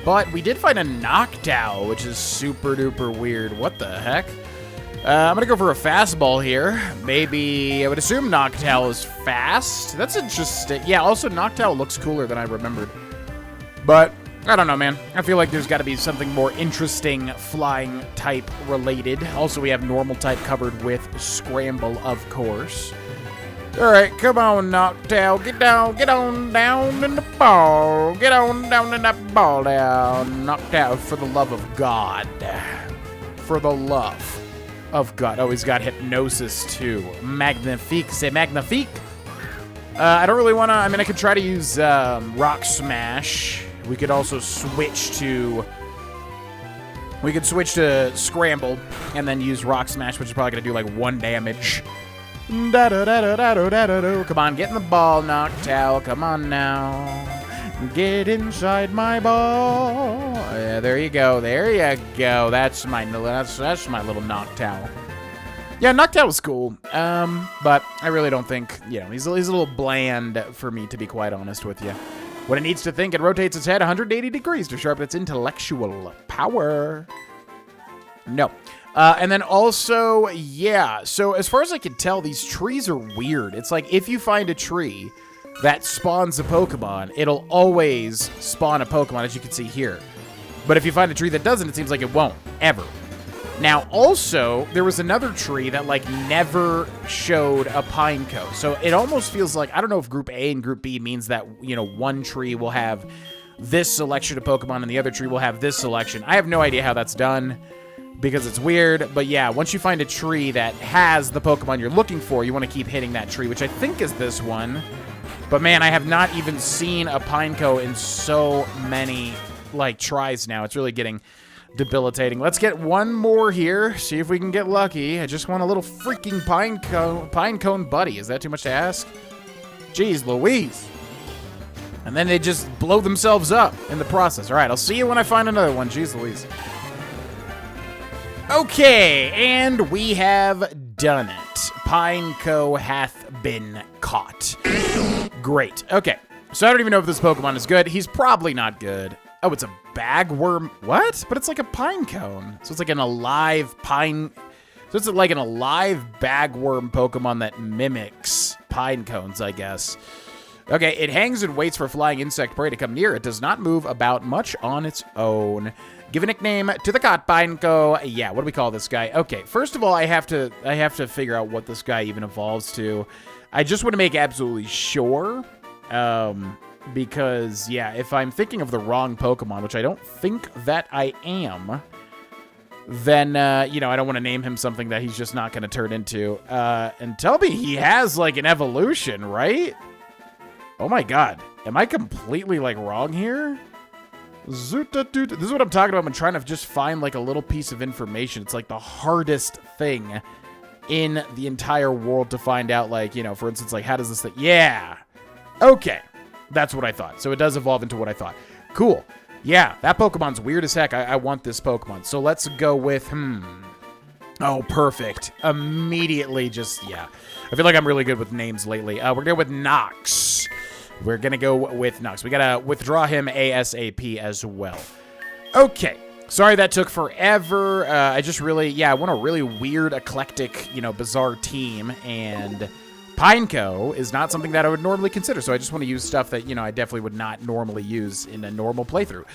but we did find a Noctowl, which is super duper weird. What the heck? I'm gonna go for a fastball here. Maybe, I would assume Noctowl is fast. That's interesting. Yeah, also Noctowl looks cooler than I remembered. But, I don't know, man. I feel like there's gotta be something more interesting flying type related. Also, we have normal type covered with Scramble, of course. All right, come on, Noctowl. Get on down in the ball. Get on down in that ball down. Noctowl, for the love of God. For the love of God. Oh, he's got Hypnosis, too. Magnifique. Say Magnifique. I don't really want to... I mean, I could try to use Rock Smash. We could also switch to... We could switch to Scramble and then use Rock Smash, which is probably going to do like 1 damage. Come on, get in the ball, Noctowl. Come on now. Get inside my ball. Yeah, there you go. There you go. That's my little Noctowl. Yeah, Noctowl was cool. But I really don't think, you know, he's a little bland for me, to be quite honest with you. When it needs to think, it rotates its head 180 degrees to sharpen its intellectual power. No. And then also, yeah, so as far as I can tell, these trees are weird. It's like if you find a tree that spawns a Pokemon, it'll always spawn a Pokemon, as you can see here. But if you find a tree that doesn't, it seems like it won't, ever. Now, also, there was another tree that, like, never showed a Pineco. So it almost feels like, I don't know if Group A and Group B means that, you know, one tree will have this selection of Pokemon and the other tree will have this selection. I have no idea how that's done, because it's weird. But yeah, once you find a tree that has the Pokemon you're looking for, you want to keep hitting that tree, which I think is this one. But man, I have not even seen a Pineco in so many, like, tries now. It's really getting debilitating. Let's get one more here, see if we can get lucky. I just want a little freaking Pinecone buddy. Is that too much to ask? Jeez Louise. And then they just blow themselves up in the process. All right, I'll see you when I find another one. Jeez Louise. Okay, and we have done it. Pineco hath been caught. Great. Okay, so I don't even know if this Pokemon is good. He's probably not good. Oh, it's a bagworm. What? But it's like a pine cone. So it's like an alive pine... So it's like an alive bagworm Pokemon that mimics pine cones, I guess. Okay, it hangs and waits for flying insect prey to come near. It does not move about much on its own. Give a nickname to the Pineco. Yeah, what do we call this guy? Okay, first of all, I have to figure out what this guy even evolves to. I just want to make absolutely sure. Because, yeah, if I'm thinking of the wrong Pokemon, which I don't think that I am, then, you know, I don't want to name him something that he's just not going to turn into. And tell me he has, like, an evolution, right? Oh, my God. Am I completely, like, wrong here? This is what I'm talking about. I'm trying to just find, like, a little piece of information. It's, like, the hardest thing in the entire world to find out, like, you know, for instance, like, how does this thing... Yeah. Okay. That's what I thought. So it does evolve into what I thought. Cool. Yeah, that Pokemon's weird as heck. I want this Pokemon. So let's go with, Oh, perfect. Immediately just, yeah. I feel like I'm really good with names lately. We're going to go with Nox. We're going to go with Nox. We got to withdraw him ASAP as well. Okay. Sorry that took forever. I just really, yeah, I want a really weird, eclectic, you know, bizarre team. And Pineco is not something that I would normally consider. So I just want to use stuff that, you know, I definitely would not normally use in a normal playthrough.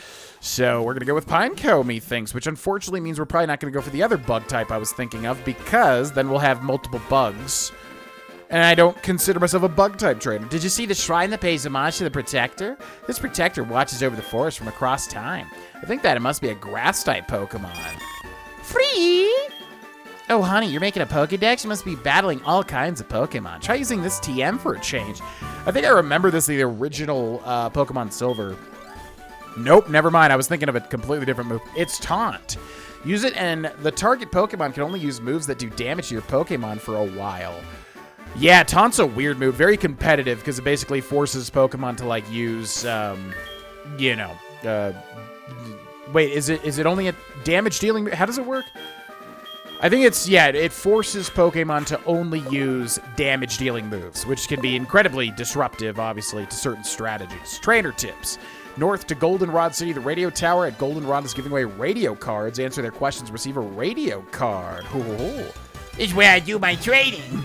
So we're going to go with Pineco, methinks, which unfortunately means we're probably not going to go for the other bug type I was thinking of, because then we'll have multiple bugs. And I don't consider myself a bug-type trainer. Did you see the shrine that pays homage to the Protector? This Protector watches over the forest from across time. I think that it must be a grass-type Pokemon. Free! Oh, honey, you're making a Pokedex? You must be battling all kinds of Pokemon. Try using this TM for a change. I think I remember this in the original Pokemon Silver. Nope, never mind. I was thinking of a completely different move. It's Taunt. Use it, and the target Pokemon can only use moves that do damage to your Pokemon for a while. Yeah, Taunt's a weird move. Very competitive, because it basically forces Pokemon to, like, use, you know, wait, is it only a damage-dealing... How does it work? I think it's, yeah, it forces Pokemon to only use damage-dealing moves, which can be incredibly disruptive, obviously, to certain strategies. Trainer tips. North to Goldenrod City, the radio tower at Goldenrod is giving away radio cards. Answer their questions, receive a radio card. Ooh. This is where I do my trading.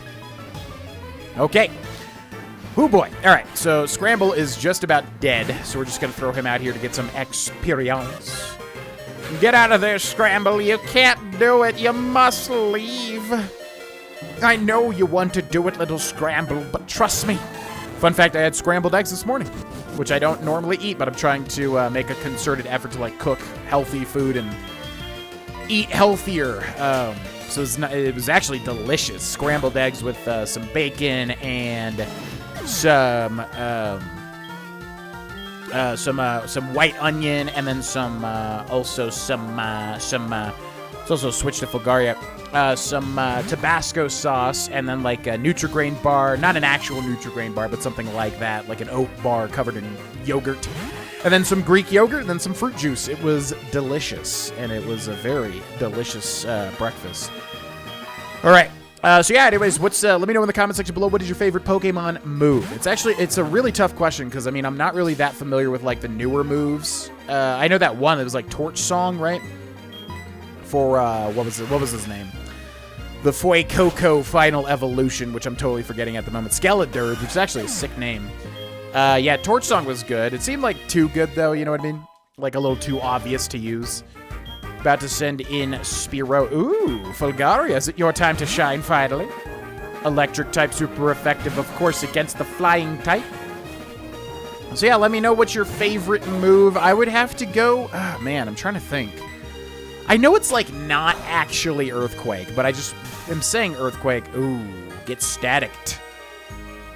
Okay. Oh boy. All right, so Scramble is just about dead, so we're just going to throw him out here to get some experience. Get out of there, Scramble. You can't do it. You must leave. I know you want to do it, little Scramble, but trust me. Fun fact, I had scrambled eggs this morning, which I don't normally eat, but I'm trying to make a concerted effort to, like, cook healthy food and eat healthier. So it was actually delicious. Scrambled eggs with some bacon and some white onion, and then also switched to Fulgaria. Some Tabasco sauce, and then like a Nutri-Grain bar. Not an actual Nutri-Grain bar, but something like that, like an oat bar covered in yogurt. And then some Greek yogurt, and then some fruit juice. It was delicious, and it was a very delicious breakfast. All right. So yeah, anyways, let me know in the comment section below, what is your favorite Pokemon move? It's a really tough question, because, I mean, I'm not really that familiar with, like, the newer moves. I know that one, it was, like, Torch Song, right? For, what was his name? The Fuecoco Final Evolution, which I'm totally forgetting at the moment. Skeledirge, which is actually a sick name. Yeah, Torch Song was good. It seemed like too good, though, you know what I mean? Like, a little too obvious to use. About to send in Spearow. Ooh, Fulgaria, is it your time to shine, finally? Electric type, super effective, of course, against the flying type. So yeah, let me know what's your favorite move. I would have to go... Oh, man, I'm trying to think. I know it's, like, not actually Earthquake, but I just am saying Earthquake. Ooh, get staticked.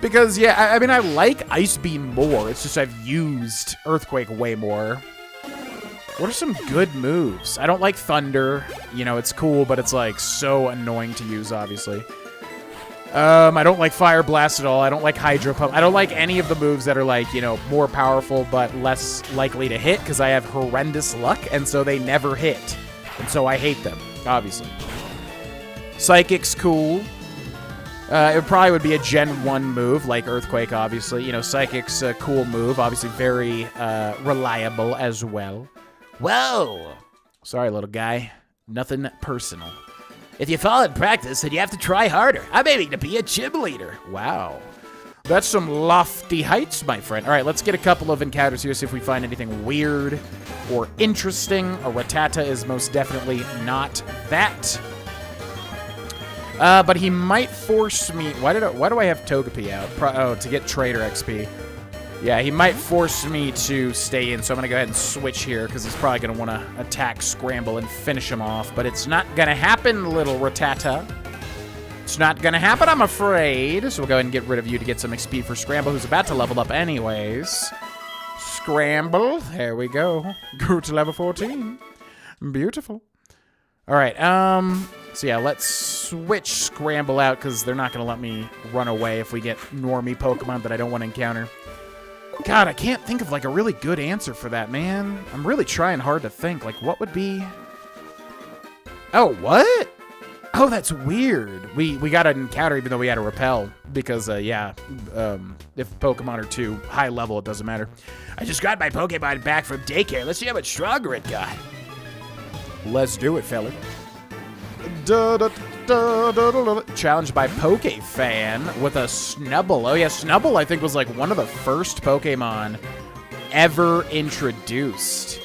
Because, yeah, I mean, I like Ice Beam more. It's just I've used Earthquake way more. What are some good moves? I don't like Thunder. You know, it's cool, but it's, like, so annoying to use, obviously. I don't like Fire Blast at all. I don't like Hydro Pump. I don't like any of the moves that are, like, you know, more powerful but less likely to hit, because I have horrendous luck, and so they never hit. And so I hate them, obviously. Psychic's cool. It probably would be a Gen 1 move, like Earthquake, obviously. You know, Psychic's a cool move. Obviously very reliable as well. Whoa! Sorry, little guy. Nothing personal. If you fall in practice, then you have to try harder. I'm aiming to be a gym leader. Wow. That's some lofty heights, my friend. All right, let's get a couple of encounters here, see if we find anything weird or interesting. A Rattata is most definitely not that. But he might force me... Why do I have Togepi out? To get Trader XP. Yeah, he might force me to stay in, so I'm going to go ahead and switch here, because he's probably going to want to attack Scramble and finish him off. But it's not going to happen, little Rattata. It's not going to happen, I'm afraid. So we'll go ahead and get rid of you to get some XP for Scramble, who's about to level up anyways. Scramble. There we go. Go to level 14. Beautiful. All right, so yeah, let's switch Scramble out, because they're not going to let me run away if we get normie Pokemon that I don't want to encounter. God, I can't think of, like, a really good answer for that, man. I'm really trying hard to think. Like, what would be... Oh, what? Oh, that's weird. We got an encounter even though we had a repel. Because, yeah, if Pokemon are too high level, it doesn't matter. I just got my Pokemon back from daycare. Let's see how much stronger it got. Let's do it, fella. Challenged by PokeFan with a Snubble. Oh, yeah, Snubble, I think, was, like, one of the first Pokemon ever introduced.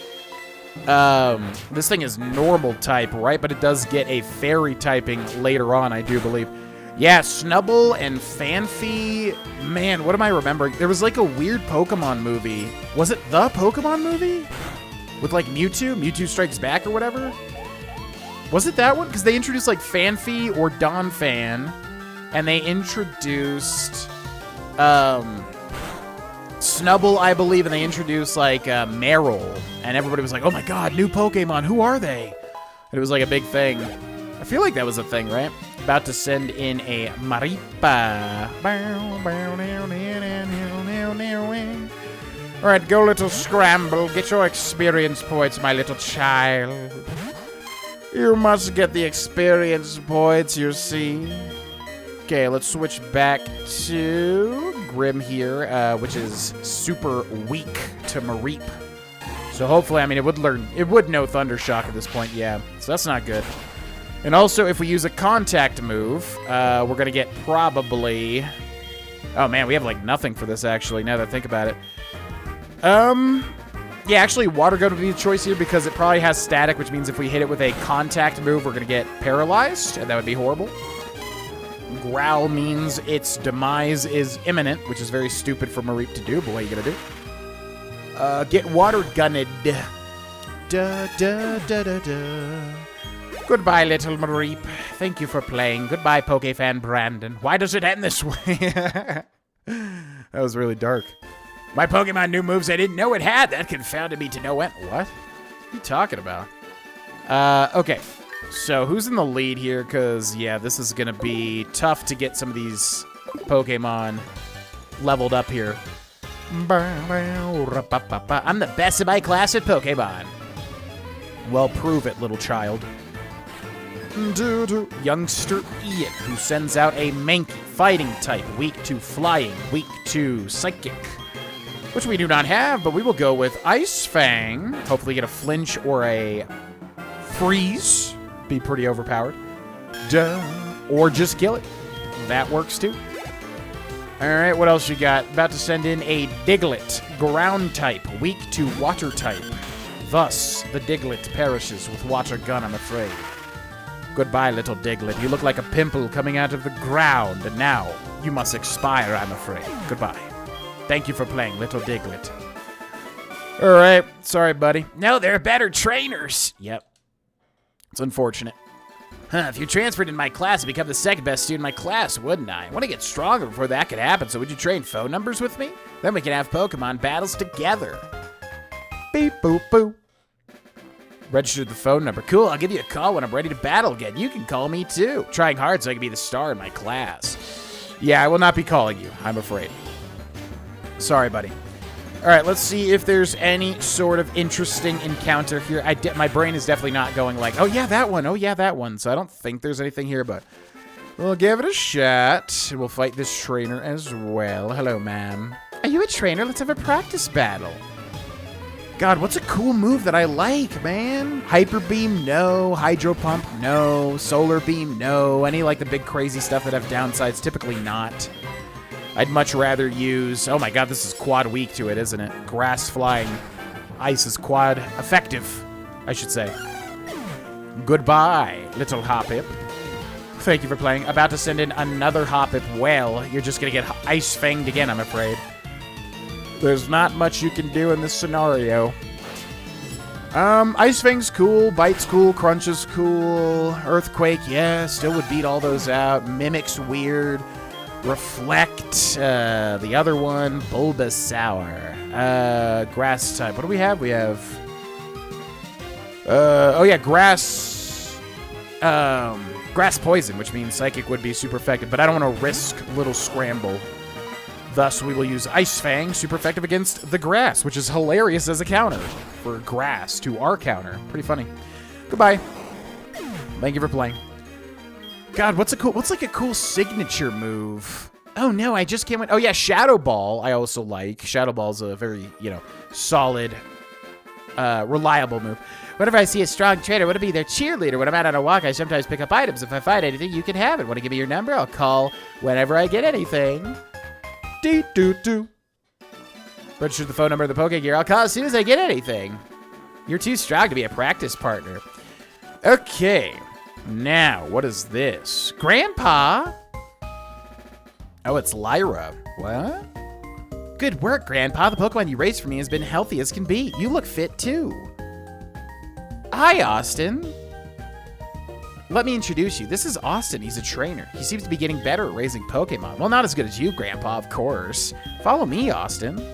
This thing is normal type, right? But it does get a fairy typing later on, I do believe. Yeah, Snubble and Fanfy. Man, what am I remembering? There was, like, a weird Pokemon movie. Was it the Pokemon movie? With, like, Mewtwo? Mewtwo Strikes Back or whatever? Was it that one? Because they introduced, like, Fanfy or Donphan, and they introduced Snubble, I believe, and they introduced, like, Meryl, and everybody was like, oh my god, new Pokemon, who are they? And it was, like, a big thing. I feel like that was a thing, right? About to send in a Maripa. Alright, go little Scramble, get your experience points, my little child. You must get the experience points, you see. Okay, let's switch back to Grim here, which is super weak to Mareep. So hopefully, I mean, it would know Thunder Shock at this point, yeah. So that's not good. And also, if we use a contact move, we're going to get probably... Oh man, we have like nothing for this actually, now that I think about it. Yeah, actually, Water Gun would be the choice here because it probably has static, which means if we hit it with a contact move, we're going to get paralyzed, and that would be horrible. Growl means its demise is imminent, which is very stupid for Mareep to do, but what are you gonna do? Get water gunned. Da, da, da, da, da. Goodbye, little Mareep. Thank you for playing. Goodbye, Pokefan Brandon. Why does it end this way? That was really dark. My Pokemon knew moves I didn't know it had. That confounded me to no end. What? What are you talking about? Okay. So, who's in the lead here? Because, yeah, this is going to be tough to get some of these Pokemon leveled up here. I'm the best of my class at Pokemon. Well, prove it, little child. Youngster Ian, who sends out a Mankey, fighting type, weak to flying, weak to psychic, which we do not have, but we will go with Ice Fang. Hopefully get a flinch or a freeze. Be pretty overpowered. Duh. Or just kill it. That works too. Alright, what else you got? About to send in a Diglett, ground type, weak to water type. Thus, the Diglett perishes with water gun, I'm afraid. Goodbye, little Diglett. You look like a pimple coming out of the ground, and now you must expire, I'm afraid. Goodbye. Thank you for playing, little Diglett. Alright, sorry, buddy. No, they're better trainers. Yep. It's unfortunate. If you transferred in my class, I'd become the second best student in my class, wouldn't I? I want to get stronger before that could happen, so would you trade phone numbers with me? Then we can have Pokemon battles together. Beep, boop, boop. Registered the phone number. Cool, I'll give you a call when I'm ready to battle again. You can call me too. Trying hard so I can be the star in my class. Yeah, I will not be calling you, I'm afraid. Sorry, buddy. All right, let's see if there's any sort of interesting encounter here. My brain is definitely not going like, oh yeah, that one. Oh yeah, that one. So I don't think there's anything here, but we'll give it a shot. We'll fight this trainer as well. Hello, ma'am. Are you a trainer? Let's have a practice battle. God, what's a cool move that I like, man? Hyper Beam, no. Hydro Pump, no. Solar Beam, no. Any like the big crazy stuff that have downsides, typically not. I'd much rather use... Oh my god, this is quad weak to it, isn't it? Grass Flying Ice is quad effective, I should say. Goodbye, little Hoppip. Thank you for playing. About to send in another Hoppip. Well, you're just gonna get Ice Fanged again, I'm afraid. There's not much you can do in this scenario. Ice Fang's cool, Bite's cool, Crunch is cool, Earthquake, yeah, still would beat all those out. Mimic's weird. Reflect, the other one, Bulbasaur. Grass type. What do we have? We have... oh yeah, Grass... Grass Poison, which means Psychic would be super effective, but I don't want to risk Little Scramble. Thus, we will use Ice Fang, super effective against the Grass, which is hilarious as a counter for Grass to our counter. Pretty funny. Goodbye. Thank you for playing. God, what's like a cool signature move? Oh no, I just can't win. Oh yeah, Shadow Ball I also like. Shadow Ball's a very, solid, reliable move. Whenever I see a strong trainer, want to be their cheerleader. When I'm out on a walk, I sometimes pick up items. If I find anything, you can have it. Want to give me your number? I'll call whenever I get anything. Dee-doo-doo. Register the phone number of the Poké Gear. I'll call as soon as I get anything. You're too strong to be a practice partner. Okay. Now, what is this? Grandpa? Oh, it's Lyra. What? Good work, Grandpa. The Pokemon you raised for me has been healthy as can be. You look fit, too. Hi, Austin. Let me introduce you. This is Austin. He's a trainer. He seems to be getting better at raising Pokemon. Well, not as good as you, Grandpa, of course. Follow me, Austin.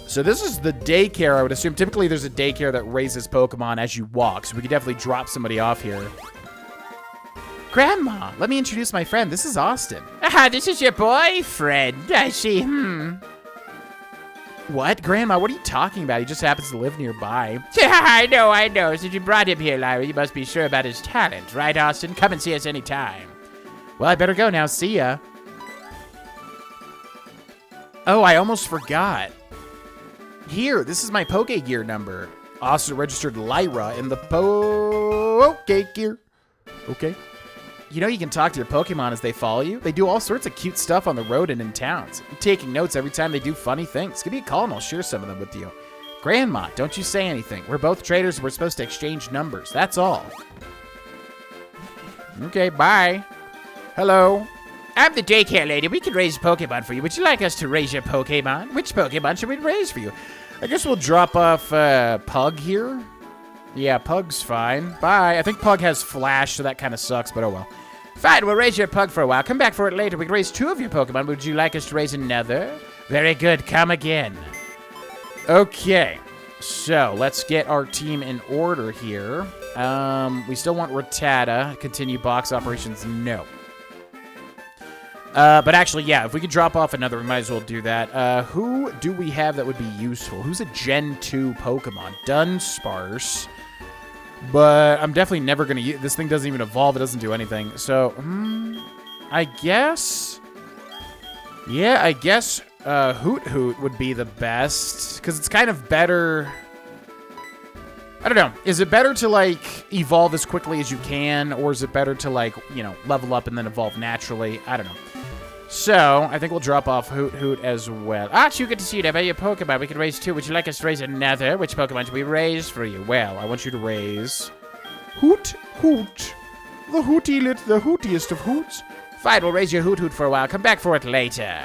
So this is the daycare, I would assume. Typically, there's a daycare that raises Pokemon as you walk, so we could definitely drop somebody off here. Grandma, let me introduce my friend. This is Austin. Ah, this is your boyfriend. I see. What? Grandma, what are you talking about? He just happens to live nearby. Yeah, I know. Since you brought him here, Lyra, you must be sure about his talent. Right, Austin? Come and see us anytime. Well, I better go now. See ya. Oh, I almost forgot. Here, this is my Poké Gear number. Also registered Lyra in the Poké Gear. Okay. You know you can talk to your Pokemon as they follow you. They do all sorts of cute stuff on the road and in towns. I'm taking notes every time they do funny things. Give me a call and I'll share some of them with you. Grandma, don't you say anything. We're both traders. We're supposed to exchange numbers. That's all. Okay, bye. Hello. I'm the daycare lady. We can raise Pokemon for you. Would you like us to raise your Pokemon? Which Pokemon should we raise for you? I guess we'll drop off Pug here. Yeah, Pug's fine. Bye. I think Pug has Flash, so that kind of sucks, but oh well. Fine, we'll raise your Pug for a while. Come back for it later. We can raise 2 of your Pokemon. Would you like us to raise another? Very good. Come again. Okay. So, let's get our team in order here. We still want Rattata. Continue box operations? No. But actually, yeah, if we could drop off another, we might as well do that. Who do we have that would be useful? Who's a Gen 2 Pokemon? Dunsparce. But I'm definitely never going to use... This thing doesn't even evolve. It doesn't do anything. So, I guess... Yeah, I guess Hoot Hoot would be the best. Because it's kind of better... I don't know. Is it better to, like, evolve as quickly as you can? Or is it better to, like, you know, level up and then evolve naturally? I don't know. So, I think we'll drop off Hoot Hoot as well. You get to see that by your Pokemon. We can raise 2. Would you like us to raise another? Which Pokemon should we raise for you? Well, I want you to raise Hoot Hoot. The hootiest of hoots. Fine, we'll raise your Hoot Hoot for a while. Come back for it later.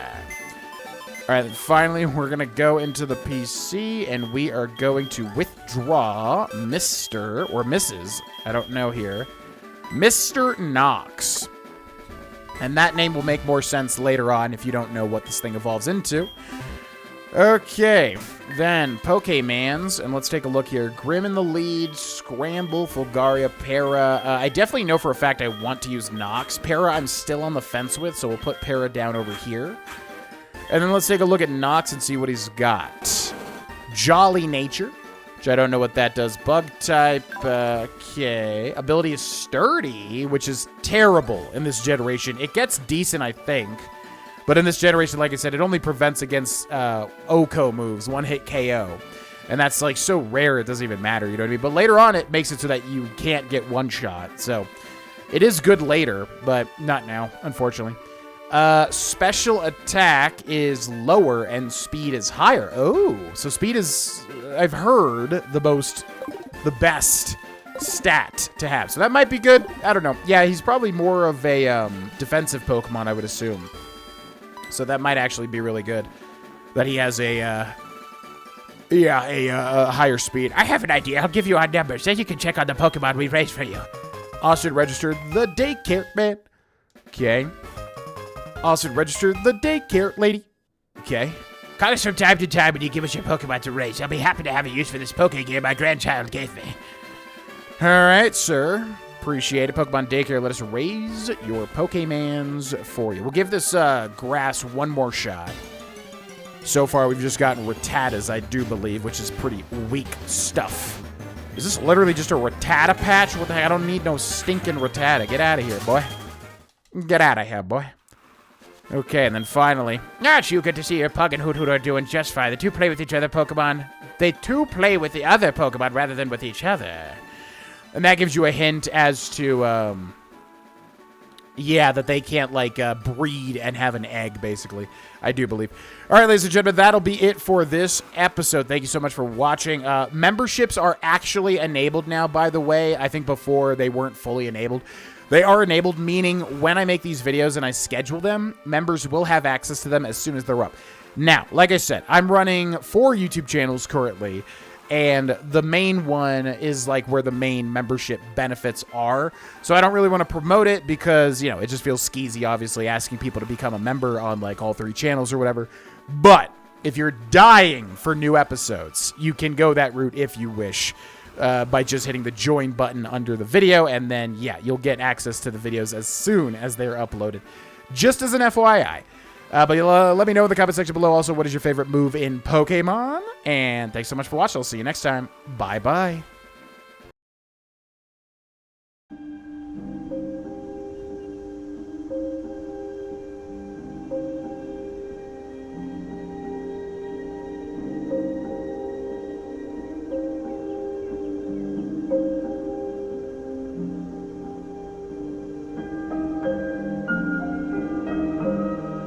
All right, then finally, we're going to go into the PC, and we are going to withdraw Mr. or Mrs. I don't know here. Mr. Knox. And that name will make more sense later on if you don't know what this thing evolves into. Okay, then Pokemans, and let's take a look here. Grim in the lead, Scramble, Fulgaria, Para. I definitely know for a fact I want to use Nox. Para I'm still on the fence with, so we'll put Para down over here. And then let's take a look at Nox and see what he's got. Jolly Nature, which I don't know what that does. Bug type, okay. Ability is Sturdy, which is terrible in this generation. It gets decent, I think. But in this generation, like I said, it only prevents against OHKO moves, one-hit KO. And that's, like, so rare it doesn't even matter, you know what I mean? But later on, it makes it so that you can't get one-shot. So it is good later, but not now, unfortunately. Special attack is lower and speed is higher. Oh, so speed is, I've heard, the best stat to have. So that might be good. I don't know. Yeah, he's probably more of a defensive Pokemon, I would assume. So that might actually be really good. That he has a higher speed. I have an idea. I'll give you our numbers, then you can check on the Pokemon we raised for you. Austin registered the daycare man. Okay. Austin registered the daycare lady. Okay. Call us from time to time when you give us your Pokemon to raise. I'll be happy to have a use for this Poké gear my grandchild gave me. All right, sir. Appreciate it. Pokemon Daycare, let us raise your Pokemans for you. We'll give this grass one more shot. So far, we've just gotten Rattatas, I do believe, which is pretty weak stuff. Is this literally just a Rattata patch? What the heck? I don't need no stinking Rattata. Get out of here, boy. Get out of here, boy. Okay, and then finally... You good to see your Pug and Hoot Hoot are doing just fine. The two play with each other Pokemon. They two play with the other Pokemon rather than with each other. And that gives you a hint as to, yeah, that they can't, like, breed and have an egg, basically. I do believe. All right, ladies and gentlemen, that'll be it for this episode. Thank you so much for watching. Memberships are actually enabled now, by the way. I think before they weren't fully enabled. They are enabled, meaning when I make these videos and I schedule them, members will have access to them as soon as they're up. Now, like I said, I'm running 4 YouTube channels currently. And the main one is like where the main membership benefits are. So I don't really want to promote it because, you know, it just feels skeezy, obviously, asking people to become a member on like all 3 channels or whatever. But if you're dying for new episodes, you can go that route if you wish by just hitting the join button under the video. And then, yeah, you'll get access to the videos as soon as they're uploaded. Just as an FYI. But let me know in the comment section below also what is your favorite move in Pokemon. And thanks so much for watching. I'll see you next time. Bye-bye.